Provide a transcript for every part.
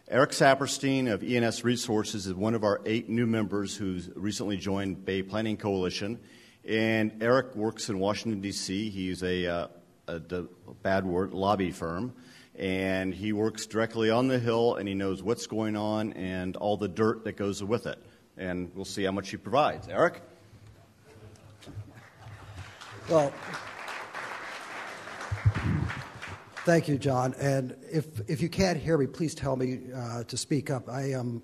Eric Sapirstein of ENS Resources is one of our 8 new members who's recently joined Bay Planning Coalition. And Eric works in Washington, D.C. He's a bad word, lobby firm. And he works directly on the Hill, and he knows what's going on and all the dirt that goes with it. And we'll see how much he provides. Eric? Well, thank you, John. And if you can't hear me, please tell me to speak up. I am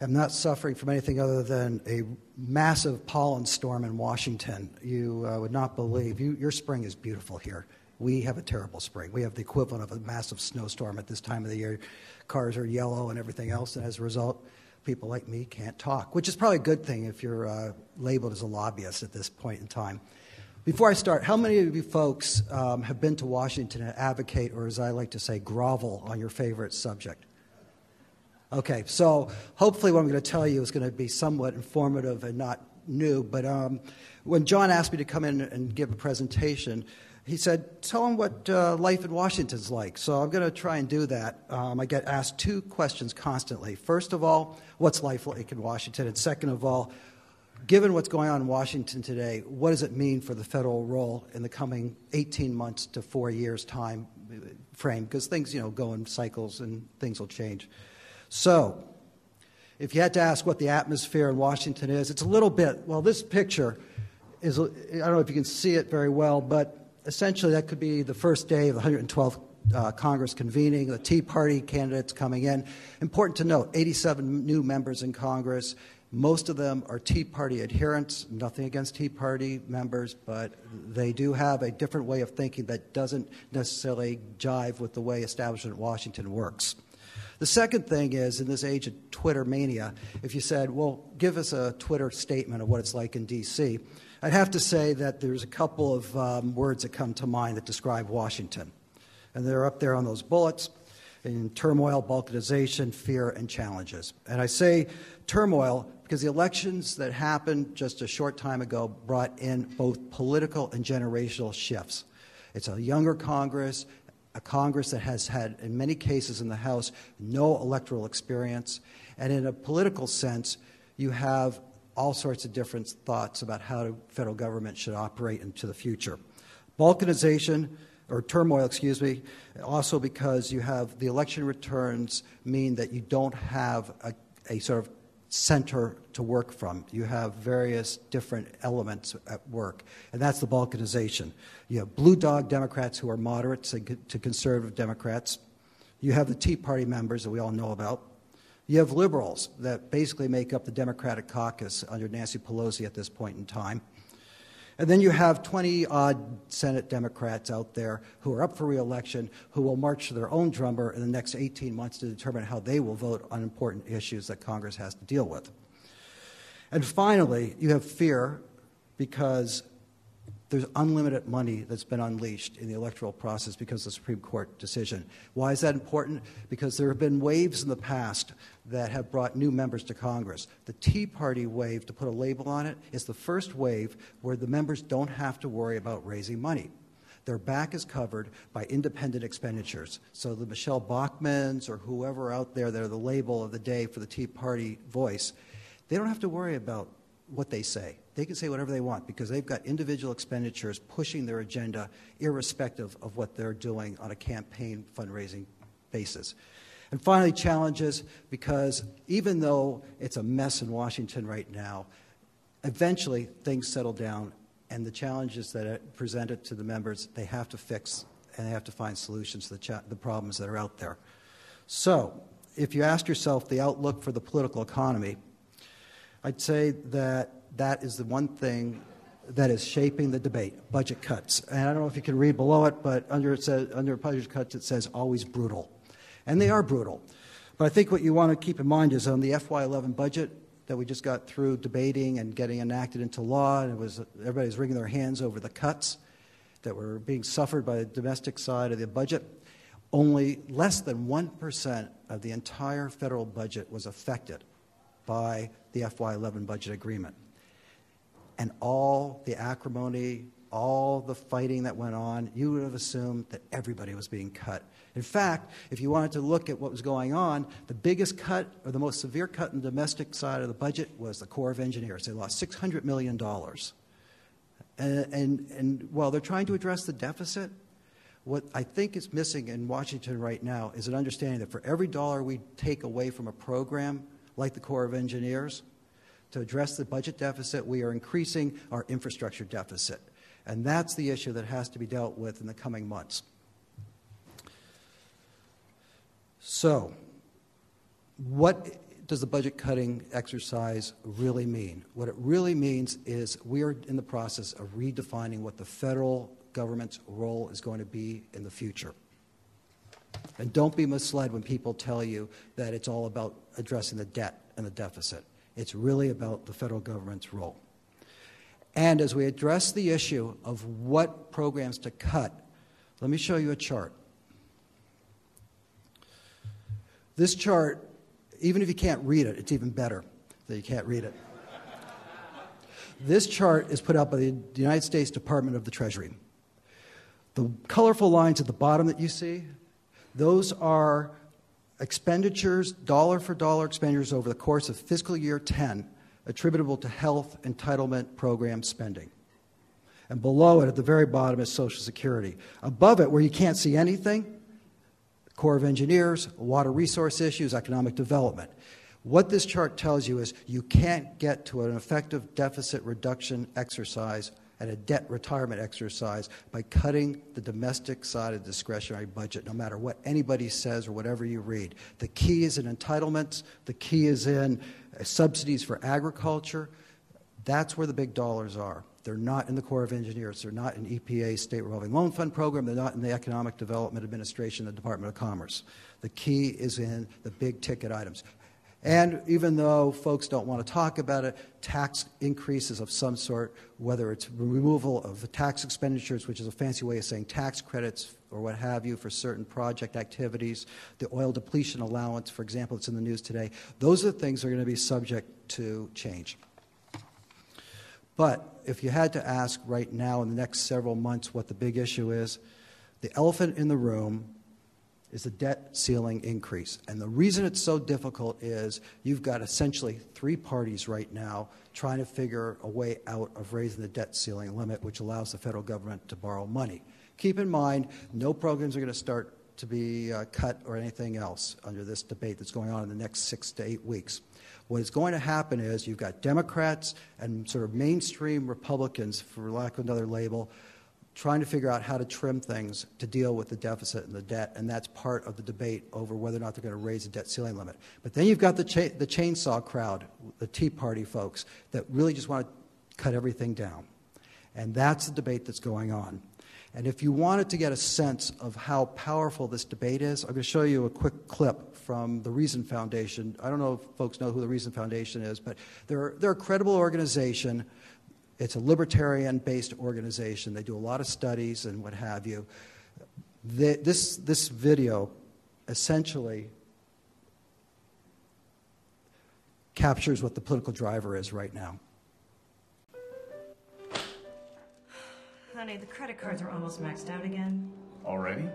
not suffering from anything other than a massive pollen storm in Washington. You would not believe. Your spring is beautiful here. We have a terrible spring. We have the equivalent of a massive snowstorm at this time of the year. Cars are yellow and everything else, and as a result, people like me can't talk, which is probably a good thing if you're labeled as a lobbyist at this point in time. Before I start, how many of you folks have been to Washington and advocate, or as I like to say, grovel on your favorite subject? Okay, so hopefully what I'm going to tell you is going to be somewhat informative and not new, but when John asked me to come in and give a presentation, he said, tell him what life in Washington's like. So I'm going to try and do that. I get asked 2 questions constantly. First of all, what's life like in Washington? And second of all, given what's going on in Washington today, what does it mean for the federal role in the coming 18 months to 4 years time frame? Because things, go in cycles and things will change. So if you had to ask what the atmosphere in Washington is, it's a little bit, well, this picture is, I don't know if you can see it very well, but essentially that could be the first day of the 112th Congress convening, the Tea Party candidates coming in. Important to note, 87 new members in Congress. Most of them are Tea Party adherents, nothing against Tea Party members, but they do have a different way of thinking that doesn't necessarily jive with the way establishment Washington works. The second thing is, in this age of Twitter mania, if you said, well, give us a Twitter statement of what it's like in D.C., I'd have to say that there's a couple of words that come to mind that describe Washington. And they're up there on those bullets: in turmoil, balkanization, fear, and challenges. And I say turmoil because the elections that happened just a short time ago brought in both political and generational shifts. It's a younger Congress, a Congress that has had, in many cases in the House, no electoral experience. And in a political sense, you have all sorts of different thoughts about how the federal government should operate into the future. Balkanization, or turmoil, also because you have the election returns mean that you don't have a sort of center to work from. You have various different elements at work, and that's the balkanization. You have blue dog Democrats who are moderates to conservative Democrats. You have the Tea Party members that we all know about. You have liberals that basically make up the Democratic caucus under Nancy Pelosi at this point in time. And then you have 20-odd Senate Democrats out there who are up for re-election, who will march to their own drummer in the next 18 months to determine how they will vote on important issues that Congress has to deal with. And finally, you have fear because there's unlimited money that's been unleashed in the electoral process because of the Supreme Court decision. Why is that important? Because there have been waves in the past that have brought new members to Congress. The Tea Party wave, to put a label on it, is the first wave where the members don't have to worry about raising money. Their back is covered by independent expenditures. So the Michelle Bachmans or whoever out there that are the label of the day for the Tea Party voice, they don't have to worry about what they say. They can say whatever they want because they've got individual expenditures pushing their agenda irrespective of what they're doing on a campaign fundraising basis. And finally, challenges, because even though it's a mess in Washington right now, eventually things settle down, and the challenges that are presented to the members, they have to fix, and they have to find solutions to the problems that are out there. So if you ask yourself the outlook for the political economy, I'd say that that is the one thing that is shaping the debate: budget cuts. And I don't know if you can read below it, but under budget cuts it says always brutal. And they are brutal. But I think what you want to keep in mind is on the Fy11 budget that we just got through debating and getting enacted into law, and everybody's wringing their hands over the cuts that were being suffered by the domestic side of the budget. Only less than 1% of the entire federal budget was affected by the Fy11 budget agreement. And all the acrimony, all the fighting that went on, you would have assumed that everybody was being cut. In fact, if you wanted to look at what was going on, the biggest cut or the most severe cut in the domestic side of the budget was the Corps of Engineers. They lost $600 million. And while they're trying to address the deficit, what I think is missing in Washington right now is an understanding that for every dollar we take away from a program like the Corps of Engineers, to address the budget deficit, we are increasing our infrastructure deficit. And that's the issue that has to be dealt with in the coming months. So, what does the budget cutting exercise really mean? What it really means is we are in the process of redefining what the federal government's role is going to be in the future. And don't be misled when people tell you that it's all about addressing the debt and the deficit. It's really about the federal government's role. And as we address the issue of what programs to cut, let me show you a chart. This chart, even if you can't read it, it's even better that you can't read it. This chart is put out by the United States Department of the Treasury. The colorful lines at the bottom that you see, those are expenditures, dollar-for-dollar expenditures over the course of fiscal year 10 attributable to health entitlement program spending. And below it, at the very bottom, is Social Security. Above it, where you can't see anything, Corps of Engineers, water resource issues, economic development. What this chart tells you is you can't get to an effective deficit reduction exercise and a debt retirement exercise by cutting the domestic side of the discretionary budget, no matter what anybody says or whatever you read. The key is in entitlements. The key is in subsidies for agriculture. That's where the big dollars are. They're not in the Corps of Engineers. They're not in EPA's State Revolving Loan Fund program. They're not in the Economic Development Administration, the Department of Commerce. The key is in the big ticket items. And even though folks don't want to talk about it, tax increases of some sort, whether it's removal of tax expenditures, which is a fancy way of saying tax credits or what have you for certain project activities, the oil depletion allowance, for example, it's in the news today, those are the things that are going to be subject to change. But if you had to ask right now in the next several months what the big issue is, the elephant in the room is the debt ceiling increase. And the reason it's so difficult is you've got essentially three parties right now trying to figure a way out of raising the debt ceiling limit, which allows the federal government to borrow money. Keep in mind, no programs are going to start to be cut or anything else under this debate that's going on in the next 6 to 8 weeks. What is going to happen is you've got Democrats and sort of mainstream Republicans, for lack of another label, trying to figure out how to trim things to deal with the deficit and the debt, and that's part of the debate over whether or not they're going to raise the debt ceiling limit. But then you've got the chainsaw crowd, the Tea Party folks, that really just want to cut everything down. And that's the debate that's going on. And if you wanted to get a sense of how powerful this debate is, I'm going to show you a quick clip from the Reason Foundation. I don't know if folks know who the Reason Foundation is, but they're a credible organization. It's a libertarian-based organization. They do a lot of studies and what have you. This video essentially captures what the political driver is right now. Honey, the credit cards are almost maxed out again. Already?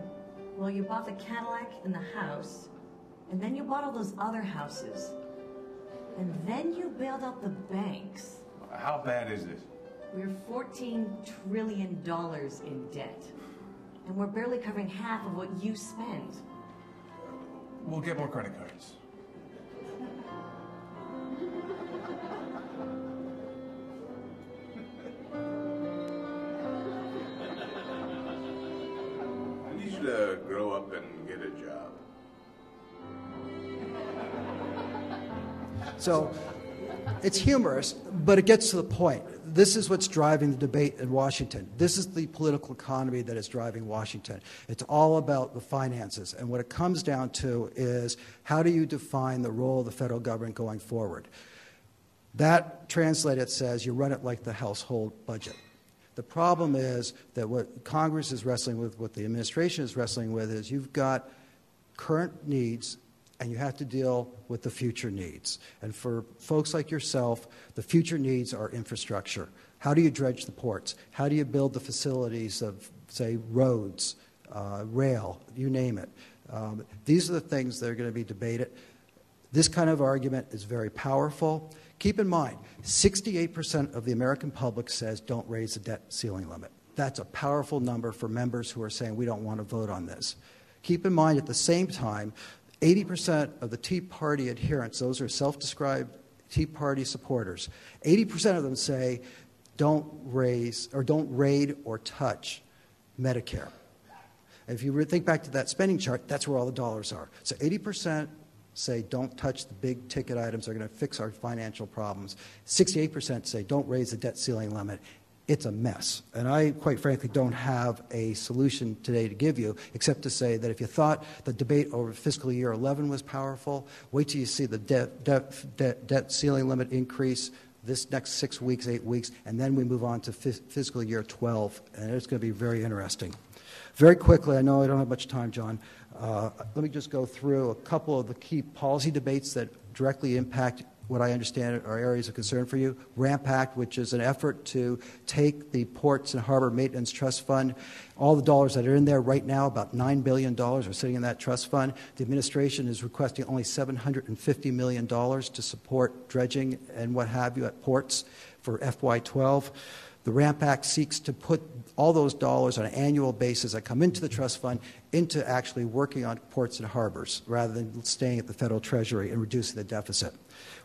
Well, you bought the Cadillac and the house, and then you bought all those other houses. And then you bailed out the banks. How bad is this? We're $14 trillion in debt. And we're barely covering half of what you spend. We'll get more credit cards. I need you to grow up and get a job. So it's humorous, but it gets to the point. This is what's driving the debate in Washington. This is the political economy that is driving Washington. It's all about the finances. And what it comes down to is how do you define the role of the federal government going forward? That translated says you run it like the household budget. The problem is that what Congress is wrestling with, what the administration is wrestling with, is you've got current needs and you have to deal with the future needs. And for folks like yourself, the future needs are infrastructure. How do you dredge the ports? How do you build the facilities of, say, roads, rail, you name it? These are the things that are going to be debated. This kind of argument is very powerful. Keep in mind, 68% of the American public says don't raise the debt ceiling limit. That's a powerful number for members who are saying we don't want to vote on this. Keep in mind at the same time, 80% of the Tea Party adherents, those are self-described Tea Party supporters, 80% of them say don't raise or don't raid or touch Medicare. If you think back to that spending chart, that's where all the dollars are. So 80% say don't touch the big ticket items that are going to fix our financial problems. 68% say don't raise the debt ceiling limit. It's a mess. And I, quite frankly, don't have a solution today to give you, except to say that if you thought the debate over fiscal year 11 was powerful, wait till you see the debt ceiling limit increase this next 6 weeks, 8 weeks, and then we move on to fiscal year 12, and it's going to be very interesting. Very quickly, I know I don't have much time, John. Let me just go through a couple of the key policy debates that directly impact what I understand are areas of concern for you. RAMP Act, which is an effort to take the Ports and Harbor Maintenance Trust Fund, all the dollars that are in there right now, about $9 billion are sitting in that trust fund. The administration is requesting only $750 million to support dredging and what have you at ports for FY12. The RAMP Act seeks to put all those dollars on an annual basis that come into the trust fund into actually working on ports and harbors rather than staying at the federal treasury and reducing the deficit.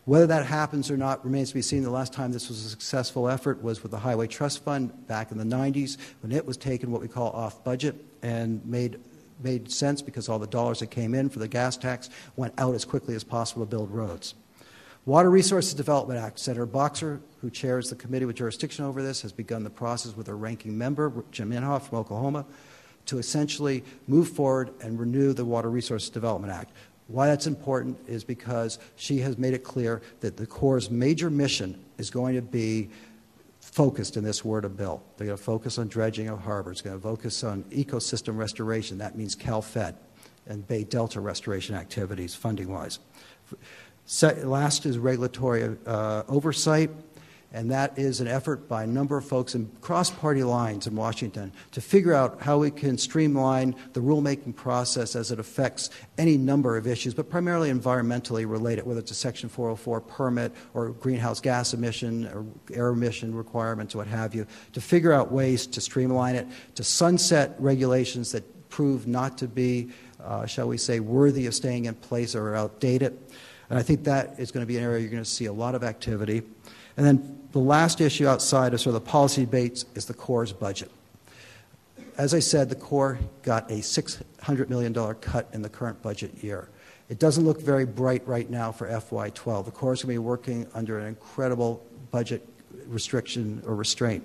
Whether that happens or not remains to be seen. The last time this was a successful effort was with the Highway Trust Fund back in the 90s when it was taken what we call off budget and made sense because all the dollars that came in for the gas tax went out as quickly as possible to build roads. Water Resources Development Act. Senator Boxer, who chairs the committee with jurisdiction over this, has begun the process with our ranking member, Jim Inhofe from Oklahoma, to essentially move forward and renew the Water Resources Development Act. Why that's important is because she has made it clear that the Corps' major mission is going to be focused in this WRDA bill. They're going to focus on dredging of harbors, going to focus on ecosystem restoration. That means CalFed and Bay Delta restoration activities, funding-wise. Last is regulatory oversight, and that is an effort by a number of folks in cross-party lines in Washington to figure out how we can streamline the rulemaking process as it affects any number of issues, but primarily environmentally related, whether it's a Section 404 permit or greenhouse gas emission or air emission requirements, what have you, to figure out ways to streamline it, to sunset regulations that prove not to be, shall we say, worthy of staying in place or outdated. And I think that is going to be an area you're going to see a lot of activity. And then the last issue outside of sort of the policy debates is the Corps' budget. As I said, the Corps got a $600 million cut in the current budget year. It doesn't look very bright right now for FY12. The Corps is going to be working under an incredible budget restriction or restraint.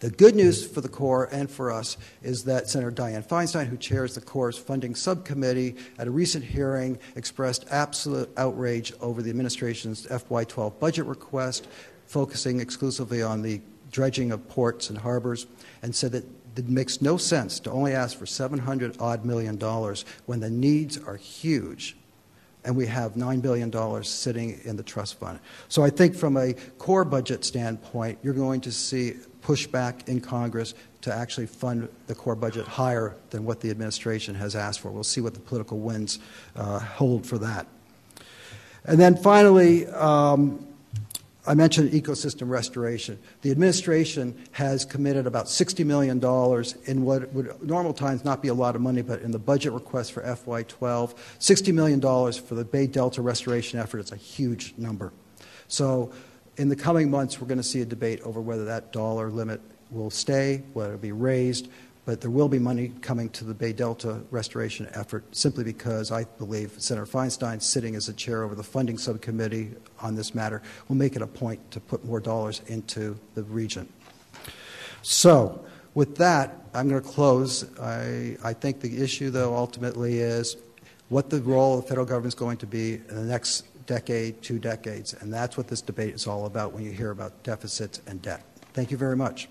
The good news for the Corps and for us is that Senator Dianne Feinstein, who chairs the Corps' funding subcommittee, at a recent hearing expressed absolute outrage over the administration's FY12 budget request, focusing exclusively on the dredging of ports and harbors, and said that it makes no sense to only ask for $700-odd million when the needs are huge. And we have $9 billion sitting in the trust fund. So I think from a core budget standpoint, you're going to see pushback in Congress to actually fund the core budget higher than what the administration has asked for. We'll see what the political winds hold for that. And then finally, I mentioned ecosystem restoration. The administration has committed about $60 million in what would normal times not be a lot of money, but in the budget request for FY12, $60 million for the Bay Delta restoration effort. It's a huge number. So in the coming months, we're going to see a debate over whether that dollar limit will stay, whether it will be raised, but there will be money coming to the Bay Delta restoration effort simply because I believe Senator Feinstein, sitting as the chair over the funding subcommittee on this matter, will make it a point to put more dollars into the region. So with that, I'm going to close. I think the issue, though, ultimately is what the role of the federal government is going to be in the next decade, 2 decades, and that's what this debate is all about when you hear about deficits and debt. Thank you very much.